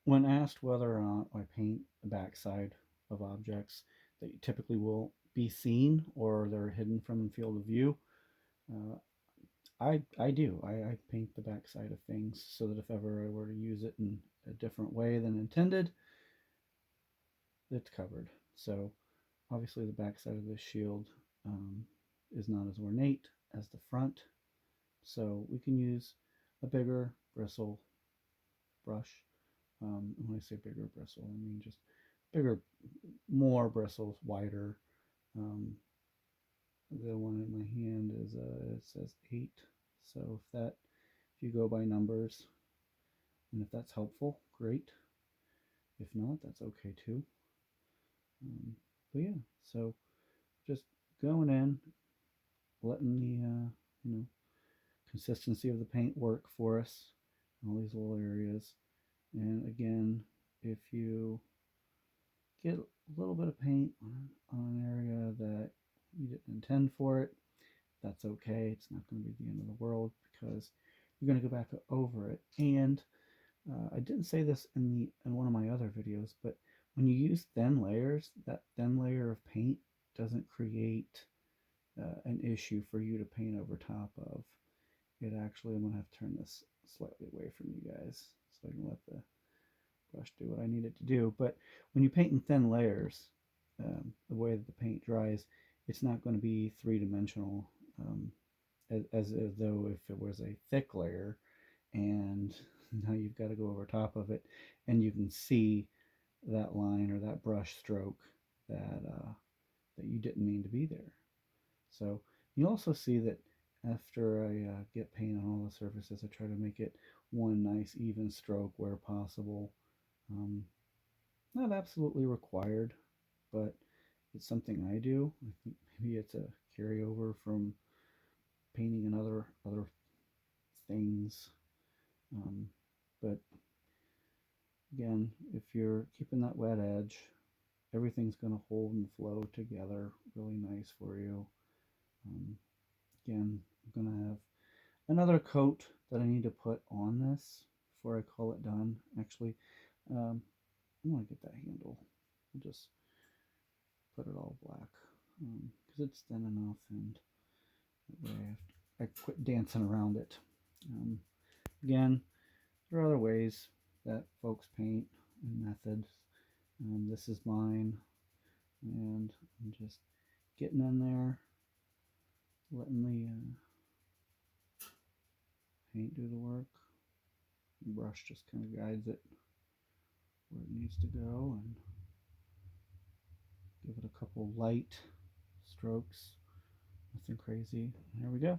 When asked whether or not I paint the backside of objects that typically will be seen or they're hidden from field of view, uh, I do. I paint the backside of things so that if ever I were to use it in a different way than intended, it's covered. So obviously the backside of this shield is not as ornate as the front, so we can use a bigger bristle brush. When I say bigger bristle, I mean just bigger, more bristles, wider. Um, the one in my hand is it says 8. So if you go by numbers, and if that's helpful, great. If not, that's okay too. Um, but yeah, so just going in, letting the you know consistency of the paint work for us in all these little areas. And again, if you get a little bit of paint on an area that you didn't intend for it, that's okay. It's not going to be the end of the world because you're going to go back over it. And I didn't say this in one of my other videos, but when you use thin layers, that thin layer of paint doesn't create an issue for you to paint over top of. It actually, I'm going to have to turn this slightly away from you guys so I can let the brush do what I need it to do. But when you paint in thin layers, the way that the paint dries, it's not going to be three-dimensional as though if it was a thick layer and now you've got to go over top of it and you can see that line or that brush stroke that you didn't mean to be there. So you also see that after I get paint on all the surfaces, I try to make it one nice even stroke where possible. Um, Not absolutely required, but it's something I do. I think maybe it's a carryover from painting and other things. Um, but again, if you're keeping that wet edge, everything's going to hold and flow together really nice for you. Um, Again, I'm going to have another coat that I need to put on this before I call it done. Actually, I want to get that handle. I'll just put it all black because it's thin enough, and that way I quit dancing around it. Um, Again, there are other ways that folks paint and methods. This is mine, and I'm just getting in there, letting the paint do the work. The brush just kind of guides it where it needs to go, and give it a couple light strokes. Nothing crazy. There we go.